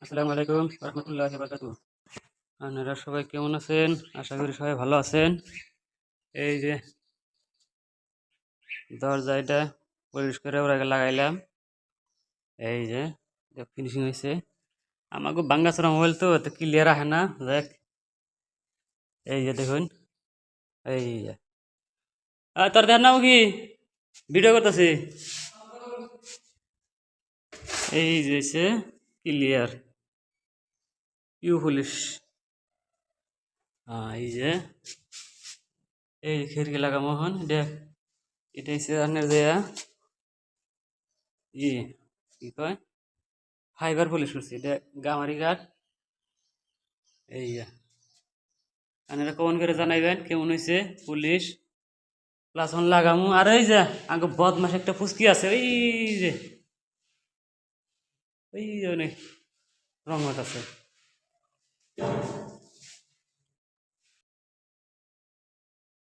আসসালামু আলাইকুম রহমতুল্লাহি ওয়া বারাকাতুহু। আপনারা সবাই কেমন আছেন? আশা করি সবাই ভালো আছেন। এই যে দরজা এটা পরিষ্কার করে ওর আগে লাগাইলাম। এই যে ফিনিশিং হয়েছে। আমাকে ভাঙ্গাচোরা মোবাইল তো এত ক্লিয়ার আসে না। দেখ এই যে দেখুন, এই যে তোর দেখ নাও কি ভিডিও করতেছি। এই যে ক্লিয়ার ইউ পুলিশ। এই যে এই খিড়কি লাগামো হন দেখ, এটা হচ্ছে আপনার যে ই কি কয় ফাইবার পুলিশ করছি, এটা গামারি ঘাট। এই যে আপনারা কমেন্ট করে জানাইবেন কেমন হয়েছে পুলিশ প্লাস অন লাগামু। আর এই যে আগে বদমাস একটা ফুসকি আছে, যে ওই যে অনেক রঙত আছে।